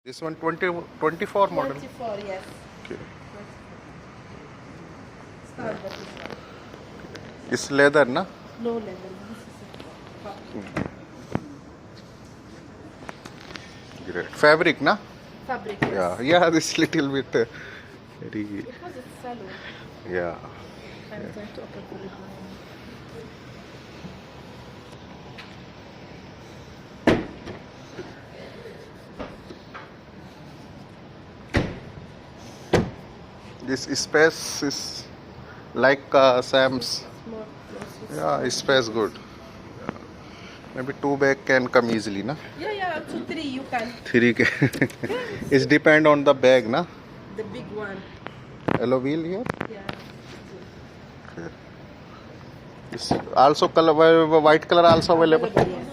This one 24 model. 24, yes. Okay. Standard is one. It's leather, na? No leather. This is a Great. Fabric, na? fabric. Yes. Yeah. This little bit very. Because it's salon. Yeah. I'm trying to open the lid. This space is like Sam's. More close. Yeah, space good. Yeah. Maybe 2 bag can come easily, na? Yeah, up to 3 you can. 3 can. It's depend on the bag, na? The big one. Alloy wheel here. Yeah. Okay. It's also color white color also available. Yes.